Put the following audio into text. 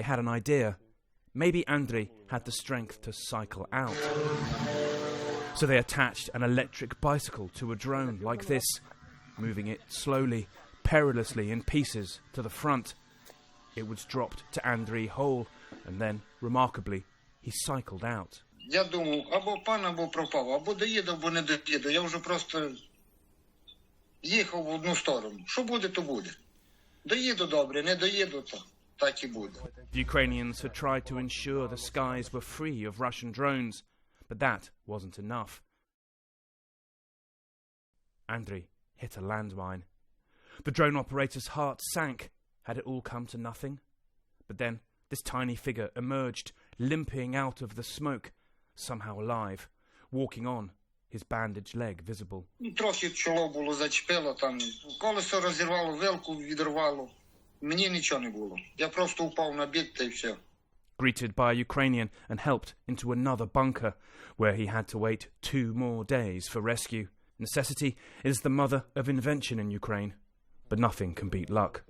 they had an idea. Maybe Andrei had the strength to cycle out. So they attached an electric bicycle to a drone like this, moving it slowly, perilously in pieces to the front. It was dropped to Andrei whole, and then, remarkably, he cycled out. Я думав, або пан, або пропав, або доїду, або не доїду. Я вже просто їхав в одну сторону. Що буде, то буде. Доїду добре, не доїду, то так і буде. The Ukrainians had tried to ensure the skies were free of Russian drones, but that wasn't enough. Andrei hit a landmine. The drone operator's heart sank. Had it all come to nothing? But then this tiny figure emerged, limping out of the smoke, somehow alive, walking on, his bandaged leg visible. Трохи чоло було зачепило, там колесо розірвало, вилку відірвало. Мені нічого не було. Я просто упав на бік та й все. Greeted by a Ukrainian and helped into another bunker, where he had to wait 2 more days for rescue. Necessity is the mother of invention in Ukraine, but nothing can beat luck.